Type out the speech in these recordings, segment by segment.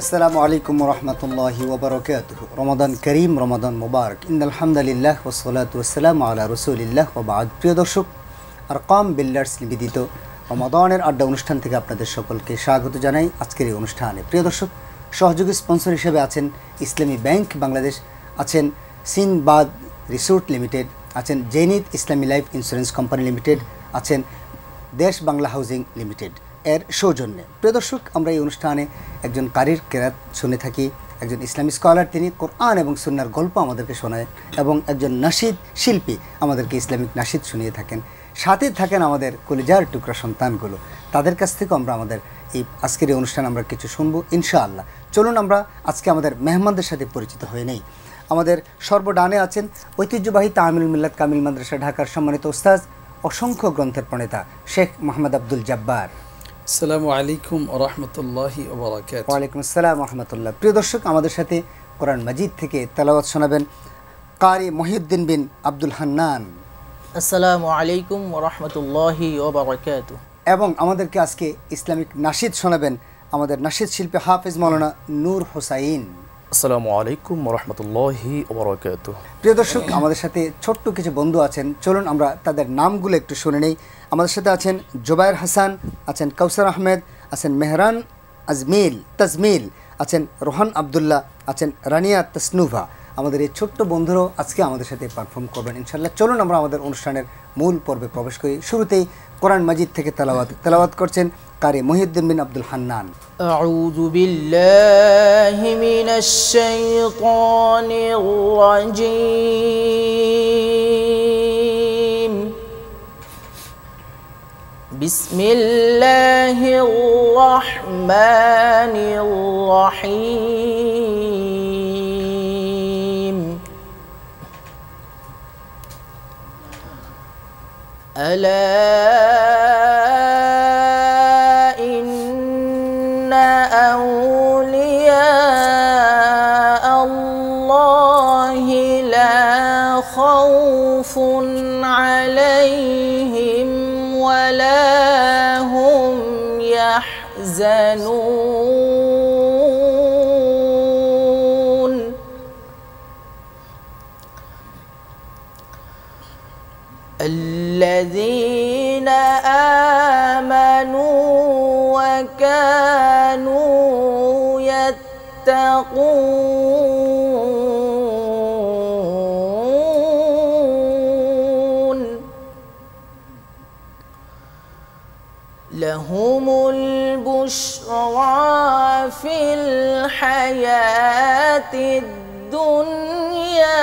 আসসালামু আলাইকুম রহমতুল্লাহি ওবরাকাতুহু। রমাদান করিম, রমাদান মুবারক। ইনআলহামদুলিল্লাহ ওয়াসসালাতু ওয়াসসালামু আলা রাসূলিল্লাহ ওয়া বা'দ। প্রিয় দর্শক, আরকাম বিল্ডার্স নিবেদিত রমাদানের আড্ডা অনুষ্ঠান থেকে আপনাদের সকলকে স্বাগত জানাই আজকের এই অনুষ্ঠানে। প্রিয় দর্শক, সহযোগী স্পন্সর হিসেবে আছেন ইসলামী ব্যাংক বাংলাদেশ, আছেন সিনবাদ রিসোর্ট লিমিটেড, আছেন জেনিত ইসলামী লাইফ ইন্স্যুরেন্স কোম্পানি লিমিটেড, আছেন দেশ বাংলা হাউজিং লিমিটেড এর সৌজন্যে। প্রিয় দর্শক, আমরা এই অনুষ্ঠানে একজন কারির কেরাত শুনে থাকি, একজন ইসলামী স্কলার, তিনি কোরআন এবং সুন্নাহর গল্প আমাদেরকে শোনায়, এবং একজন নাশিদ শিল্পী আমাদেরকে ইসলামিক নাশিদ শুনিয়ে থাকেন। সাথে থাকেন আমাদের কলিজার টুকরা সন্তানগুলো। তাদের কাছ থেকে আমরা আমাদের এই আজকের এই অনুষ্ঠান আমরা কিছু শুনবো ইনশাআল্লাহ। চলুন আমরা আজকে আমাদের মেহমানদের সাথে পরিচিত হয়ে নেই। আমাদের সর্বডানে আছেন ঐতিহ্যবাহী তামিল মিল্লাত কামিল মাদ্রাসা ঢাকার সম্মানিত ওস্তাদ, অসংখ্য গ্রন্থের প্রণেতা শেখ মোহাম্মদ আব্দুল জব্বার। আসসালামু আলাইকুম ওয়া রাহমাতুল্লাহি ওয়া বারাকাতুহু। ওয়া আলাইকুম আসসালাম ওয়া রাহমাতুল্লাহ। প্রিয় দর্শক, আমাদের সাথে কোরআন মাজিদ থেকে তেলাওয়াত শোনাবেন কারি মহিউদ্দিন বিন আব্দুল হান্নান। আসসালামু আলাইকুম ওয়া রাহমাতুল্লাহি ওয়া বারাকাতুহু। এবং আমাদেরকে আজকে ইসলামিক নাশিদ শোনাবেন আমাদের নাশিদ শিল্পী হাফেজ মাওলানা নূর হোসাইন। আসসালামু আলাইকুম ওয়া রাহমাতুল্লাহি ওয়া বারাকাতুহু। প্রিয় দর্শক, আমাদের সাথে ছোট্ট কিছু বন্ধু আছেন, চলুন আমরা তাদের নামগুলো একটু শুনে নেই। আমাদের সাথে আছেন জুবায়ের হাসান, আছেন কাউসার আহমেদ, আছেন মেহরান তাজমিল, আছেন রোহান আবদুল্লাহ, আছেন রানিয়া তাসনুভা। আমাদের এই ছোট্ট বন্ধুরাও আজকে আমাদের সাথে পারফর্ম করবেন ইনশাআল্লাহ। চলুন আমরা আমাদের অনুষ্ঠানের মূল পর্বে প্রবেশ করি। শুরুতেই কোরআন মাজিদ থেকে তেলাওয়াত করছেন কারি মহিউদ্দিন বিন আব্দুল হান্নান। আউযু বিল্লাহি মিনাশ শাইতানির রাজীম। বিসমিল্লাহির রাহমানির রাহিম। আলা ইন্না আউলিয়া আল্লাহি লা খাউফুন আলাইহিম ওয়া লা হুম ইয়াহজানুন। الذين آمنوا وكانوا يتقون لهم البشرى في الحياة الدنيا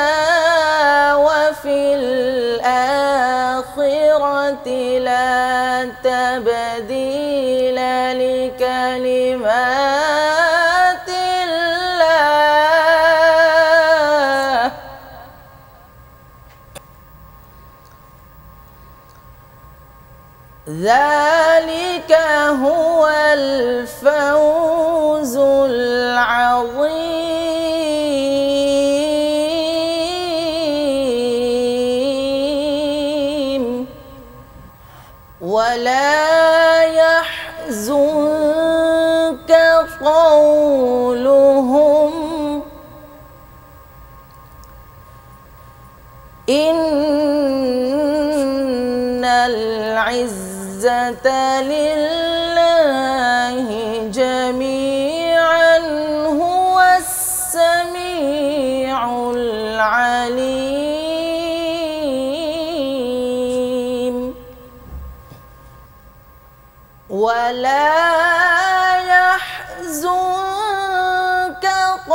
وفي الآخرة لا تبديل لكلمات الله ذلك هو الفوز العظيم. ولا يحزنك قولهم إن العزة لله جميعا هو السميع العليم. ولا يحزنك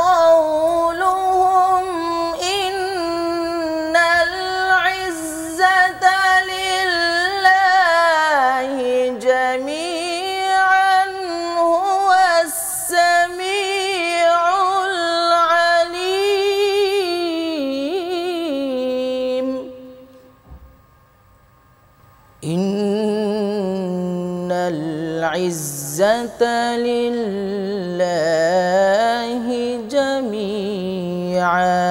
قولهم إن العزة لله جميعا هو السميع العليم. إن العزة لله جميعا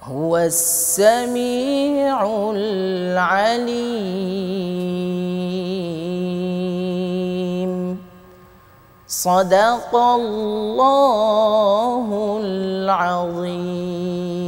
هو السميع العليم. সাদাকাল্লাহুল আযীম।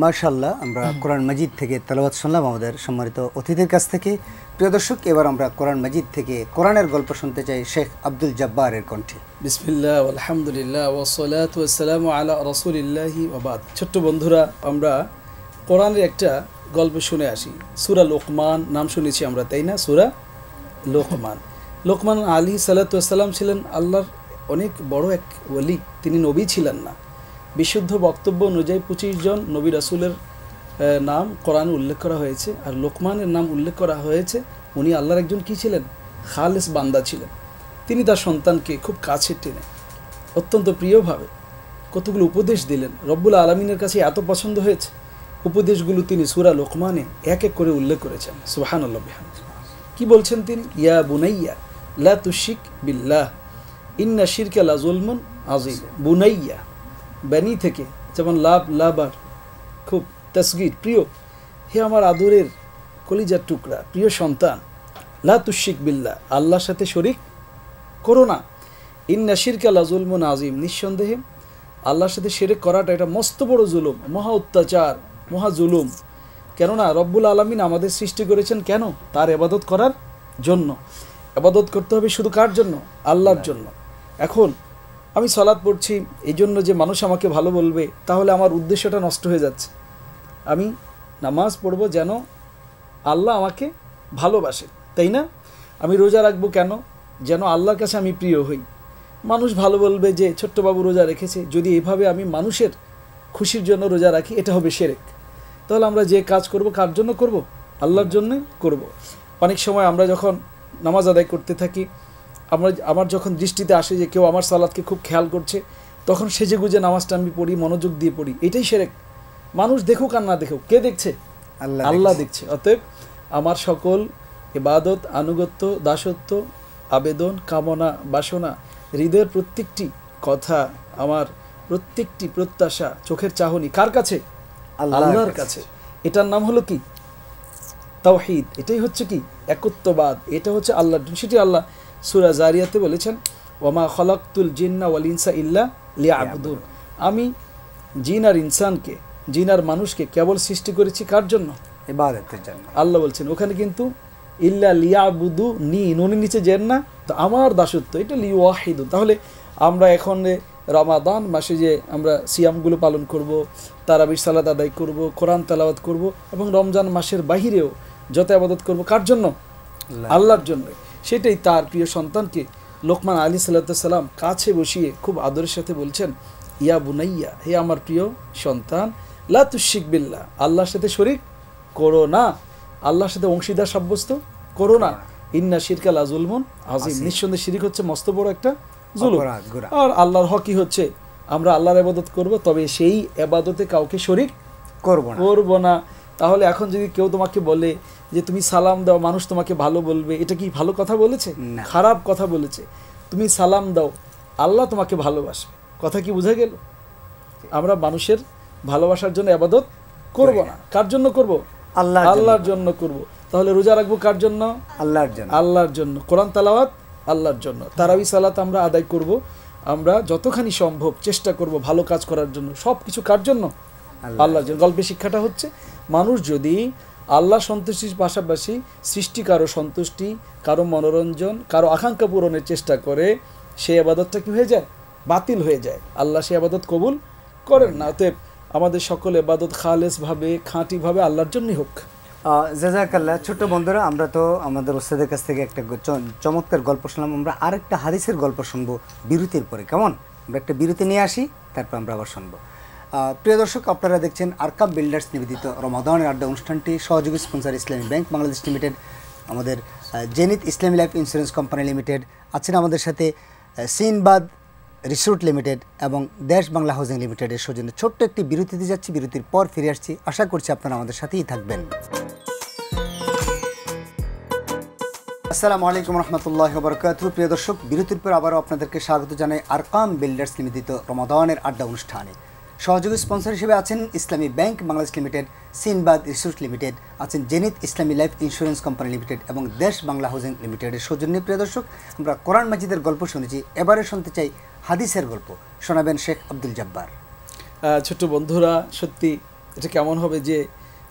মাশাআল্লাহ, আমরা কোরআন মাজিদ থেকে তেলাওয়াত শুনলাম আমাদের সম্মানিত অতিথির কাছ থেকে। প্রিয় দর্শক, এবার আমরা কোরআন মাজিদ থেকে কোরআনের গল্প শুনতে চাই শেখ আব্দুল জব্বারের কণ্ঠে। বিসমিল্লাহ আলহামদুলিল্লাহ ওয়াসসালাতু ওয়াসসালামু আলা রাসূলিল্লাহি ওয়া বাদ। ছোট্ট বন্ধুরা, আমরা কোরআনের একটা গল্প শুনে আসি। সূরা লোকমান নাম শুনেছি আমরা, তাই না? সূরা লোকমান। লোকমান আলাইহিস সালাতু ওয়াসসালাম ছিলেন আল্লাহর অনেক বড় এক ওলি। তিনি নবী ছিলেন না। বিশুদ্ধ বক্তব্য অনুযায়ী 25 জন নবী রাসূলের নাম কোরআনে উল্লেখ করা হয়েছে। আর লোকমানের নাম উল্লেখ করা হয়েছে, উনি আল্লাহর একজন কী ছিলেন? খালেস বান্দা ছিলেন। তিনি তার সন্তানকে খুব কাছে টেনে অত্যন্ত প্রিয়ভাবে কতগুলো উপদেশ দিলেন। রব্বুল আলামিনের কাছে এত পছন্দ হয়েছে, উপদেশগুলো তিনি সূরা লোকমানে এক এক করে উল্লেখ করেছেন। সুবহানাল্লাহ বিহামদিহি। কি বলছেন তিনি? ইয়া বুনাইয়া লা তুশরিক বিল্লাহ ইন্না শিরকা লা যুলমুন আযীম। বুনাইয়া বানি থেকে, যেমন লাবার খুব তাসগীর, প্রিয়, হে আমার আদরের কলিজার টুকরা প্রিয় সন্তান, লা তুশরিক বিল্লাহ, আল্লাহর সাথে শরীক করো না। ইন্না শিরকা লা যুলমুন আযীম, নিঃসন্দেহে আল্লাহর সাথে শিরক করাটা এটা মস্ত বড় জুলুম, মহা অত্যাচার, মহা জুলুম। কেননা রব্বুল আলামিন আমাদের সৃষ্টি করেছেন কেন? তার ইবাদত করার জন্য। ইবাদত করতে হবে শুধু কার জন্য? আল্লাহর জন্য। এখন আমি সালাত পড়ছি এই জন্য যে মানুষ আমাকে ভালো বলবে, তাহলে আমার উদ্দেশ্যটা নষ্ট হয়ে যাচ্ছে। আমি নামাজ পড়ব যেন আল্লাহ আমাকে ভালোবাসে, তাই না? আমি রোজা রাখবো কেন? যেন আল্লাহর কাছে আমি প্রিয় হই। মানুষ ভালো বলবে যে ছোট্টবাবু রোজা রেখেছে। যদি এভাবে আমি মানুষের খুশির জন্য রোজা রাখি, এটা হবে শিরক। তাহলে আমরা যে কাজ করব কার জন্য করব? আল্লাহর জন্য করব। অনেক সময় আমরা যখন নামাজ আদায় করতে থাকি, আমার যখন দৃষ্টিতে আসে যে কেউ আমার সালাতকে খুব খেয়াল করছে, তখন সেজে গুজে নামাজটা আমি পড়ি, মনোযোগ দিয়ে পড়ি। এটাই শিরক। মানুষ দেখুক আর না দেখুক, কে দেখছে? আল্লাহ দেখছে। অতএব আমার সকল ইবাদত, আনুগত্য, দাসত্ব, আবেদন, কামনা, বাসনা, হৃদয়ের প্রত্যেকটি কথা, আমার প্রত্যেকটি প্রত্যাশা, চোখের চাহনি কার কাছে? আল্লাহর কাছে। এটার নাম হলো কি? তাওহীদ। এটাই হচ্ছে কি? একত্ববাদ। এটা হচ্ছে আল্লাহর জন্য। সেটি আল্লাহ সূরা জারিয়াতে বলেছেন, ওয়ামা খালাকতুল জিন্না ওয়াল ইনসা ইল্লা লিয়াবুদুন। আমি জিন আর ইনসানকে, জিন আর মানুষকে কেবল সৃষ্টি করেছি কার জন্য? ইবাদতের জন্য। আল্লাহ বলছেন ওখানে কিন্তু ইল্লা লিয়াবুদু নি, নুনের নিচে জের না, তো আমার দাসত্ব এটা লিওয়াহিদু। তাহলে আমরা এখন রমাদান মাসে যে আমরা সিয়ামগুলো পালন করব, তারাবির সালাত আদায় করব, কোরআন তেলাওয়াত করব, এবং রমজান মাসের বাহিরেও যত ইবাদত করব কার জন্য? আল্লাহর জন্য। সেটাই তার প্রিয় সন্তানকে লোকমান আলাইহিস সালাম কাছে বসিয়ে খুব আদরের সাথে বলছেন, ইয়া বুনাইয়া, হে আমার প্রিয় সন্তান, লা তুশরিক বিল্লাহ, আল্লাহর সাথে শরীক করো না, আল্লাহর সাথে অংশীদার সাব্যস্ত করো না। ইন্না শিরকা লা যুলমুন আযীম, নিঃসন্দেহে শিরক হচ্ছে মস্ত বড় একটা জুলুম। আর আল্লাহর হকই হচ্ছে আমরা আল্লাহর ইবাদত করব, তবে সেই ইবাদতে কাউকে শরীক করব না। তাহলে এখন যদি কেউ তোমাকে বলে যে তুমি সালাম দাও, মানুষ তোমাকে ভালো বলবে, এটা কি ভালো কথা বলেছে? খারাপ কথা বলেছে। তুমি সালাম দাও, আল্লাহ তোমাকে ভালোবাসবে। কথা কি বোঝা গেল? আমরা মানুষের ভালোবাসার জন্য ইবাদত করব না। কার জন্য করব? আল্লাহর জন্য করব। তাহলে রোজা রাখবো কার জন্য? আল্লাহর জন্য। কোরআন তেলাওয়াত আল্লাহর জন্য। তারাবি সালাত আমরা আদায় করব, আমরা যতখানি সম্ভব চেষ্টা করব ভালো কাজ করার জন্য। সব কিছু কার জন্য? আল্লাহর জন্য। গল্পের শিক্ষাটা হচ্ছে, মানুষ যদি আল্লাহ সন্তুষ্টির পাশাপাশি সৃষ্টি কারো সন্তুষ্টি, কারো মনোরঞ্জন, কারো আকাঙ্ক্ষা পূরণের চেষ্টা করে, সে ইবাদতটা কি হয়ে যায়? বাতিল হয়ে যায়। আল্লাহ সে ইবাদত কবুল করেন না। অতএব আমাদের সকল ইবাদত খালেসভাবে, খাঁটিভাবে আল্লাহর জন্যই হোক। জাযাকাল্লাহ। ছোট্ট বন্ধুরা, আমরা তো আমাদের ওস্তাদের কাছ থেকে একটা চমৎকার গল্প শুনলাম। আমরা আরেকটা হাদিসের গল্প শুনবো বিরতির পরে। কেমন? আমরা একটা বিরতি নিয়ে আসি, তারপর আমরা আবার শুনবো। প্রিয় দর্শক, আপনারা দেখছেন আরকাম বিল্ডার্স নিবেদিত রমাদানের আড্ডা অনুষ্ঠানটি। সহযোগী স্পন্সর ইসলামী ব্যাংক বাংলাদেশ লিমিটেড, আমাদের জেনিত ইসলামী লাইফ ইন্স্যুরেন্স কোম্পানি লিমিটেড, আছেন আমাদের সাথে সিনবাদ রিসোর্ট লিমিটেড এবং দেশ বাংলা হাউজিং লিমিটেডের সৌজন্যে ছোট্ট একটি বিরতিতে যাচ্ছি। বিরতির পর ফিরে আসছি। আশা করছি আপনারা আমাদের সাথেই থাকবেন। আসসালামু আলাইকুম রহমতুল্লাহি ওয়া বারাকাতুহু। প্রিয় দর্শক, বিরতির পর আবারও আপনাদেরকে স্বাগত জানাই আরকাম বিল্ডার্স নিবেদিত রমাদানের আড্ডা অনুষ্ঠানে। সহযোগী স্পন্সর হিসেবে আছেন ইসলামী bank Bangladesh limited, Sinbad resource limited, আছেন জেনিত ইসলামী লাইফ ইন্স্যুরেন্স কোম্পানি লিমিটেড এবং দেশ বাংলা হাউজিং লিমিটেডের সৌজন্যে। প্রিয় দর্শক, আমরা কোরআন মাজিদের গল্প শুনেছি, এবারে শুনতে চাই হাদিসের গল্প। শোনাবেন শেখ আব্দুল জব্বার। ছোট্ট বন্ধুরা, সত্যি এটা কেমন হবে যে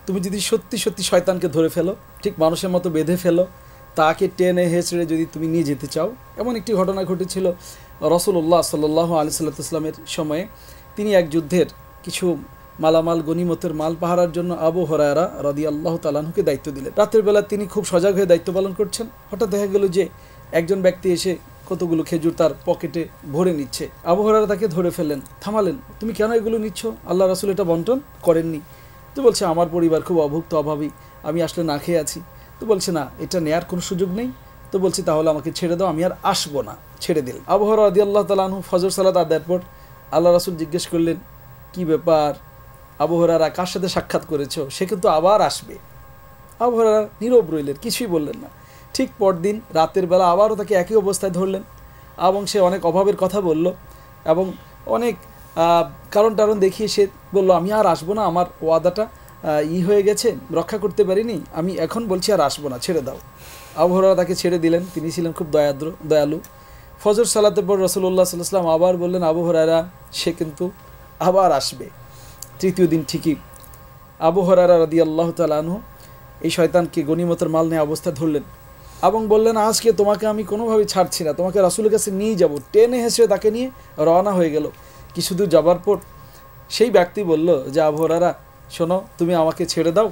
তুমি যদি সত্যি সত্যি শয়তানকে ধরে ফেলো, ঠিক মানুষের মতো বেঁধে ফেলো, তাকে টেনে হেঁচড়ে যদি তুমি নিয়ে যেতে চাও। এমন একটি ঘটনা ঘটেছিল রাসূলুল্লাহ সাল্লাল্লাহু আলাইহি ওয়াসাল্লামের সময়ে। তিনি এক যুদ্ধের কিছু মালামাল গনিমতের মাল পাহারার জন্য আবু হুরায়রা রাদিয়াল্লাহু তাআলা আনহুকে দায়িত্ব দিলেন। রাতের বেলা তিনি খুব সজাগ হয়ে দায়িত্ব পালন করছেন। হঠাৎ দেখা গেল যে একজন ব্যক্তি এসে কতগুলো খেজুর তার পকেটে ভরে নিচ্ছে। আবু হুরায়রা তাকে ধরে ফেললেন, থামালেন, তুমি কেন এগুলো নিচ্ছ? আল্লাহ রাসূল এটা বন্টন করেননি। তো বলছে আমার পরিবার খুব অভুক্ত অভাবী, আমি আসলে না খেয়ে আছি। তো বলছে না, এটা নেয়ার কোনো সুযোগ নেই। তো বলছে তাহলে আমাকে ছেড়ে দাও, আমি আর আসবো না, ছেড়ে দিল। আবু হুরায়রা রাদিয়াল্লাহু তাআলা আনহু ফজর সালাত আদায়ের পর আল্লাহ রাসূল জিজ্ঞেস করলেন, কি ব্যাপার আবু হুরায়রা, কার সাথে সাক্ষাৎ করেছো? সে কিন্তু আবার আসবে। আবু হুরায়রা নীরব রইলেন, কিছুই বললেন না। ঠিক পরদিন রাতের বেলা আবারও তাকে একই অবস্থায় ধরলেন এবং সে অনেক অভাবের কথা বলল এবং অনেক কারণ টারণ দেখিয়ে সে বলল, আমি আর আসবো না, আমার ওয়াদাটা হয়ে গেছে, রক্ষা করতে পারিনি, আমি এখন বলছি আর আসবো না, ছেড়ে দাও। আবু হুরায়রা তাকে ছেড়ে দিলেন। তিনি ছিলেন খুব দয়ালু। ফজর সালাতের পর রাসূলুল্লাহ সাল্লাল্লাহু আলাইহি ওয়াসাল্লাম আবার বললেন, আবু হুরায়রা সে কিন্তু আবার আসবে। তৃতীয় দিন ঠিকই আবু হুরায়রা রাদিয়াল্লাহু তাআলা আনহু এই শয়তানকে গনিমতের মাল নেওয়া অবস্থায় ধরলেন এবং বললেন, আজকে তোমাকে আমি কোনোভাবে ছাড়ছি না, তোমাকে রাসূলের কাছে নিয়ে যাব। টেনে হেসে তাকে নিয়ে রওনা হয়ে গেল। কিছু দূর যাবার পর সেই ব্যক্তি বলল যে, আবু হুরায়রা শোনো, তুমি আমাকে ছেড়ে দাও,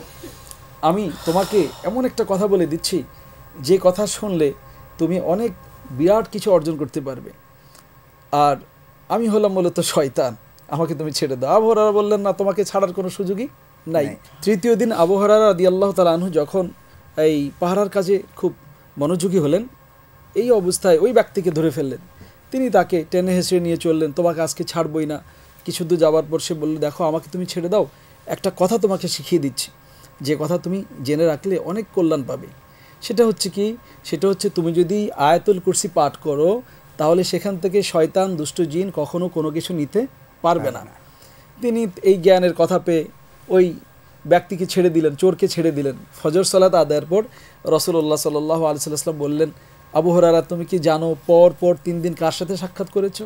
আমি তোমাকে এমন একটা কথা বলে দিচ্ছি যে কথা শুনলে তুমি অনেক বিরাট কিছু অর্জন করতে পারবে, আর আমি হলাম মূলত শয়তান, আমাকে তুমি ছেড়ে দাও। আবু হুরায়রা বললেন, না, তোমাকে ছাড়ার কোনো সুযোগই নাই। তৃতীয় দিন আবু হুরায়রা রাদিয়াল্লাহু তাআলা আনহু যখন এই পাহারার কাজে খুব মনোযোগী হলেন, এই অবস্থায় ওই ব্যক্তিকে ধরে ফেললেন। তিনি তাকে টেনে হেঁচড়ে নিয়ে চললেন, তোমাকে আজকে ছাড়বই না। কিছু দূর যাওয়ার পর সে বলল, দেখো, আমাকে তুমি ছেড়ে দাও, একটা কথা তোমাকে শিখিয়ে দিচ্ছি, যে কথা তুমি জেনে রাখলে অনেক কল্যাণ পাবে। সেটা হচ্ছে কি? সেটা হচ্ছে তুমি যদি আয়াতুল কুরসি পাঠ করো, তাহলে সেখান থেকে শয়তান দুষ্ট জিন কখনো কোনো কিছু নিতে পারবে না। তিনি এই জ্ঞানের কথা পেয়ে ওই ব্যক্তিকে ছেড়ে দিলেন, চোরকে ছেড়ে দিলেন। ফজর সালাত আদায়ের পর রাসূলুল্লাহ সাল্লাল্লাহু আলাইহি ওয়াসাল্লাম বললেন, আবু হুরায়রা তুমি কি জানো পর 3 দিন কার সাথে সাক্ষাৎ করেছো?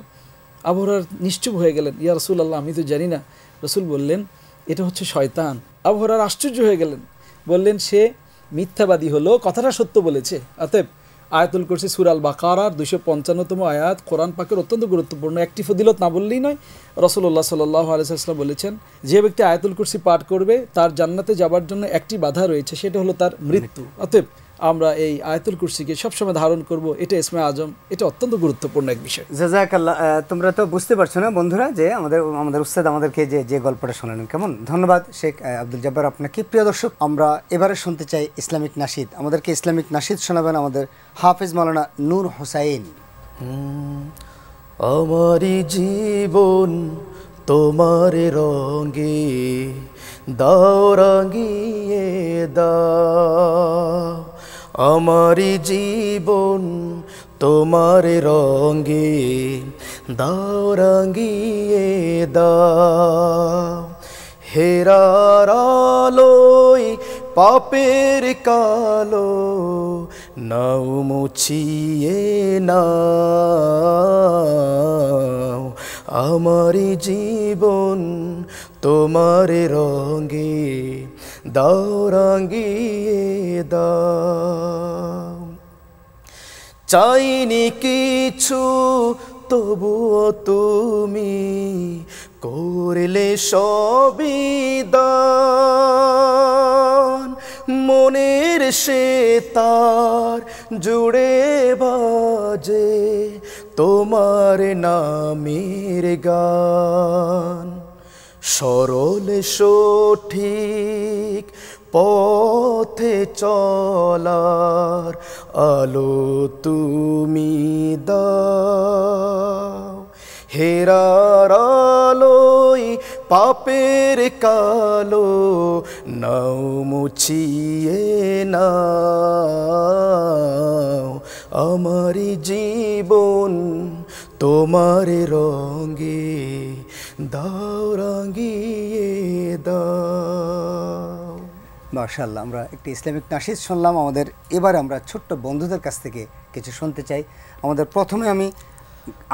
আবু হুরায়রা নিশ্চুপ হয়ে গেলেন, ইয়া রাসূলুল্লাহ, আমি তো জানি না। রাসূল বললেন, এটা হচ্ছে শয়তান। আবু হুরায়রা আশ্চর্য হয়ে গেলেন, বললেন, সে মিথ্যাবাদী হলো, কথাটা সত্য বলেছে। অতএব আয়াতুল কুরসি সূরা আল বাকারার 255তম আয়াত কোরআন পাকের অত্যন্ত গুরুত্বপূর্ণ একটি ফজিলত না বললেই নয়। রাসূলুল্লাহ সাল্লাল্লাহু আলাইহি ওয়াসাল্লাম বলেছেন, যে ব্যক্তি আয়াতুল কুরসি পাঠ করবে তার জান্নাতে যাবার জন্য একটি বাধা রয়েছে, সেটা হলো তার মৃত্যু। অতএব আমরা এই আয়াতুল কুরসিকে সবসময় ধারণ করব, এটা ইসমে আজম, এটা অত্যন্ত গুরুত্বপূর্ণ এক বিষয়। জাযাকাল্লাহ। তোমরা তো বুঝতে পারছো না বন্ধুরা যে আমাদের উস্তাদ আমাদেরকে যে গল্পটা শোনালেন কেমন। ধন্যবাদ শেখ আব্দুল জব্বার আপনাকে। প্রিয় দর্শক, আমরা এবারে শুনতে চাই ইসলামিক নাশিদ। আমাদেরকে ইসলামিক নাশিদ শোনাবেন আমাদের হাফেজ মাওলানা নূর হোসাইন। আমারি জীবন তোমার রঙে দাও রাঙিয়ে দাও, আমারি জীবন তোমার রঙে দাও রাঙিয়ে দাও, হেরার আলোয় পাপের কালো নাও মুছিয়ে নাও, আমারি জীবন তোমার রঙে দাও রাঙিয়ে দাও। চাইনি কিছু তবুও তুমি করলে সবই দান, মনের সে তার জুড়ে বাজে তোমার নামের গান, সরল সঠিক পথে চলার আলো তুমি দাও, হেরার আলোয় পাপের কালো নাও মুছিয়ে নাও, আমারি জীবন তোমার রঙে দাও রাঙিয়ে দাও। মাশাআল্লাহ, আমরা একটি ইসলামিক নাশিদ শুনলাম। আমাদের এবার আমরা ছোট্ট বন্ধুদের কাছ থেকে কিছু শুনতে চাই। আমাদের প্রথমে আমি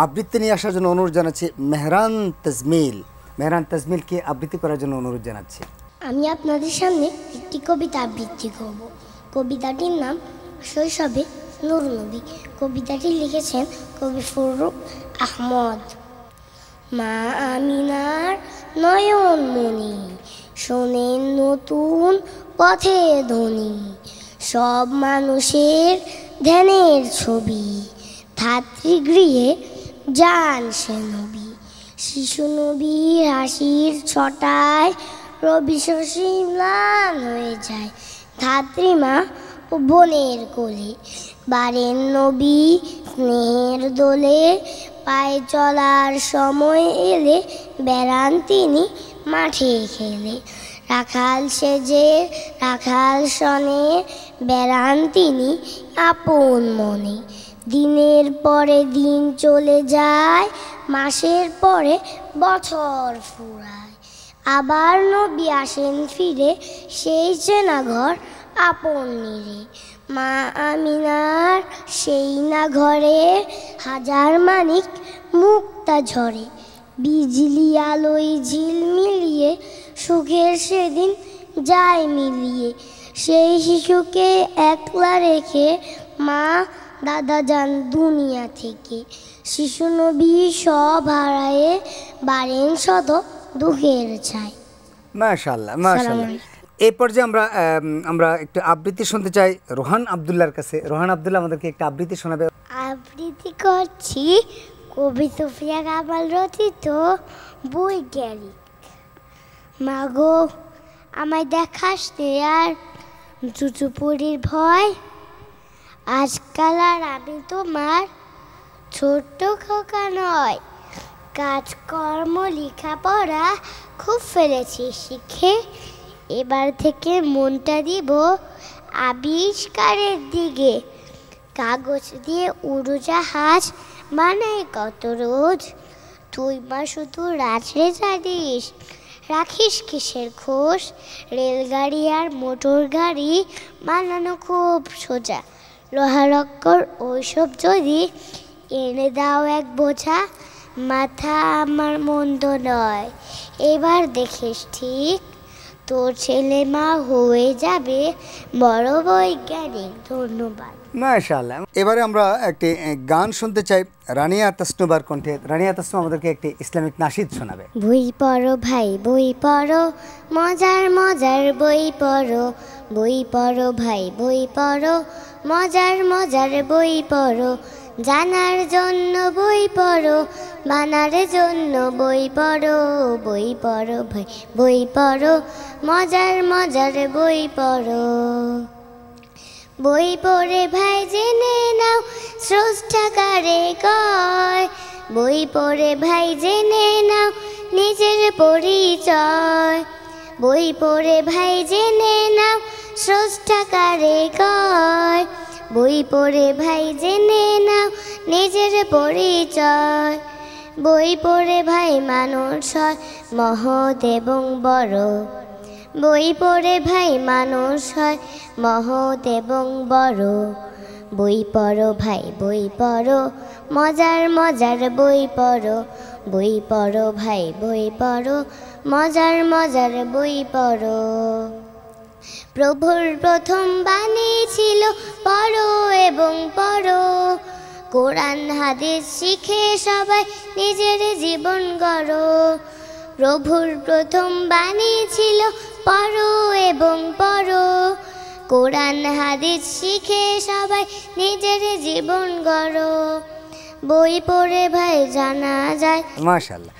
আবৃত্তি নিয়ে আসার জন্য অনুরোধ জানাচ্ছি মেহরান তাজমিল। মেহরান তাজমিলকে আবৃত্তি করার জন্য অনুরোধ জানাচ্ছি। আমি আপনাদের সামনে একটি কবিতা আবৃত্তি করব। কবিতাটির নাম শৈশবে নূর নবী। কবিতাটি লিখেছেন কবি ফররুখ আহমদ। মা আমিনার নয়নমণি, শোনেন নতুন পথে ধ্বনি, সব মানুষের ধ্যানের ছবি, ধাত্রীগৃহে যান সে নবী। শিশু নবীর হাসির ছটায় রবি শশী ম্লান হয়ে যায়, ধাত্রীমা ও বোনের কোলে বারেন নবী স্নেহের দোলে। পায়ে চলার সময় এলে বেড়ান তিনি মাঠে খেলে, রাখাল সেজে রাখাল শনে বেড়ান তিনি আপন মনে। দিনের পরে দিন চলে যায়, মাসের পরে বছর ফুরায়, আবার নবী আসেন ফিরে সেই চেনা ঘর আপন নিরে। মা আমিনার সেই না ঘরে হাজার মানিক মুক্তা ঝরে, বিজলি আলোয় ঝিলমিলিয়ে সুখের সেদিন যায় মিলিয়ে। সেই শিশুকে একলা রেখে মা দাদা যান দুনিয়া থেকে, শিশু নবী সব হারায়ে বারেন শত দুঃখের ছায়। মাশাআল্লাহ, মাশাআল্লাহ। এই পর্যায়ে আমরা একটু আবৃত্তি শুনতে চাই রোহান আব্দুল্লাহর কাছে। রোহান আব্দুল্লাহ আমাদেরকে একটা আবৃত্তি শোনাবে। আবৃত্তি করছি কবি সুফিয়া কামাল রচিত বৈজ্ঞানিক। মাগো আমায় দেখাস নে আর চুচুপুরির ভয়, আজকাল আর আমি তোমার ছোট্ট খোকা নয়। কাজকর্ম লেখাপড়া খুব ফেলেছি শিখে, এবার থেকে মনটা দিব আবিষ্কারের দিকে। কাগজ দিয়ে উড়োজাহাজ বানাই কত রোজ, তুই মা শুধু রাত্রে জানিস রাখিস কিসের খোঁজ। রেলগাড়ি আর মোটর গাড়ি বানানো খুব সোজা, লোহারক্কর ওইসব যদি এনে দাও এক বোঝা। মাথা আমার মন্দ নয়, এবার দেখিস ঠিক তোর ছেলে মা হয়ে যাবে বড় বৈজ্ঞানিক। ধন্যবাদ। মাশাআল্লাহ। এবারে আমরা একটি গান শুনতে চাই রানিয়া তাসনুবার কণ্ঠে। রানিয়া তাসনু আমাদেরকে একটি ইসলামিক নাশিদ শোনাবে। বই পড়ো ভাই বই পড়ো, মজার মজার বই পড়ো। বই পড়ো ভাই বই পড়ো, মজার মজার বই পড়ো। জানার জন্য বই পড়ো, বানার জন্য বই পড়ো। বই পড়ো ভাই বই পড়ো, মজার মজার বই পড়ো। বই পড়ে ভাই জেনে নাও স্রষ্টা কারে কয়। বই পড়ে ভাই জেনে নাও নিজের পরিচয়। বই পড়ে ভাই জেনে নাও স্রষ্টা কারে কয়। বই পড়ে ভাই জেনে নাও নিজের পরিচয়। বই পড়ে ভাই মানুষ হয় মহৎ এবং বড়। বই পড়ে ভাই মানুষ হয় মহৎ এবং বড়। বই পড়ো ভাই বই পড়ো, মজার মজার বই পড়ো। বই পড়ো ভাই বই পড়ো, মজার মজার বই পড়ো। প্রভুর প্রথম বাণী ছিল পড়ো এবং পড়ো। কোরআন হাদিস শিখে সবাই নিজের জীবন গড়ো। প্রভুর প্রথম বাণী ছিল পড়ো এবং পড়ো। কোরআন হাদিস শিখে সবাই নিজের জীবন গড়ো। বই পড়ে ভাই জানা যায়। মাশাআল্লাহ,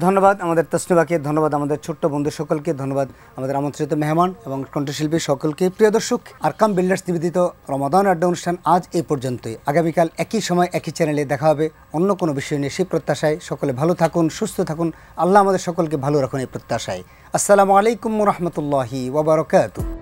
ধন্যবাদ আমাদের তাসনুবাকে, ধন্যবাদ আমাদের ছোট্ট বন্ধু সকলকে, ধন্যবাদ আমাদের আমন্ত্রিত মেহমান এবং কণ্ঠশিল্পী সকলকে। প্রিয় দর্শক, আরকাম বিল্ডার্স নিবেদিত রমাদান আড্ডা অনুষ্ঠান আজ এই পর্যন্তই। আগামীকাল একই সময় একই চ্যানেলে দেখা হবে অন্য কোনো বিষয় নিয়ে। সেই প্রত্যাশায় সকলে ভালো থাকুন, সুস্থ থাকুন। আল্লাহ আমাদের সকলকে ভালো রাখুন এই প্রত্যাশায়। আসসালামু আলাইকুম ওয়া রাহমাতুল্লাহি ওয়া বারাকাতুহু।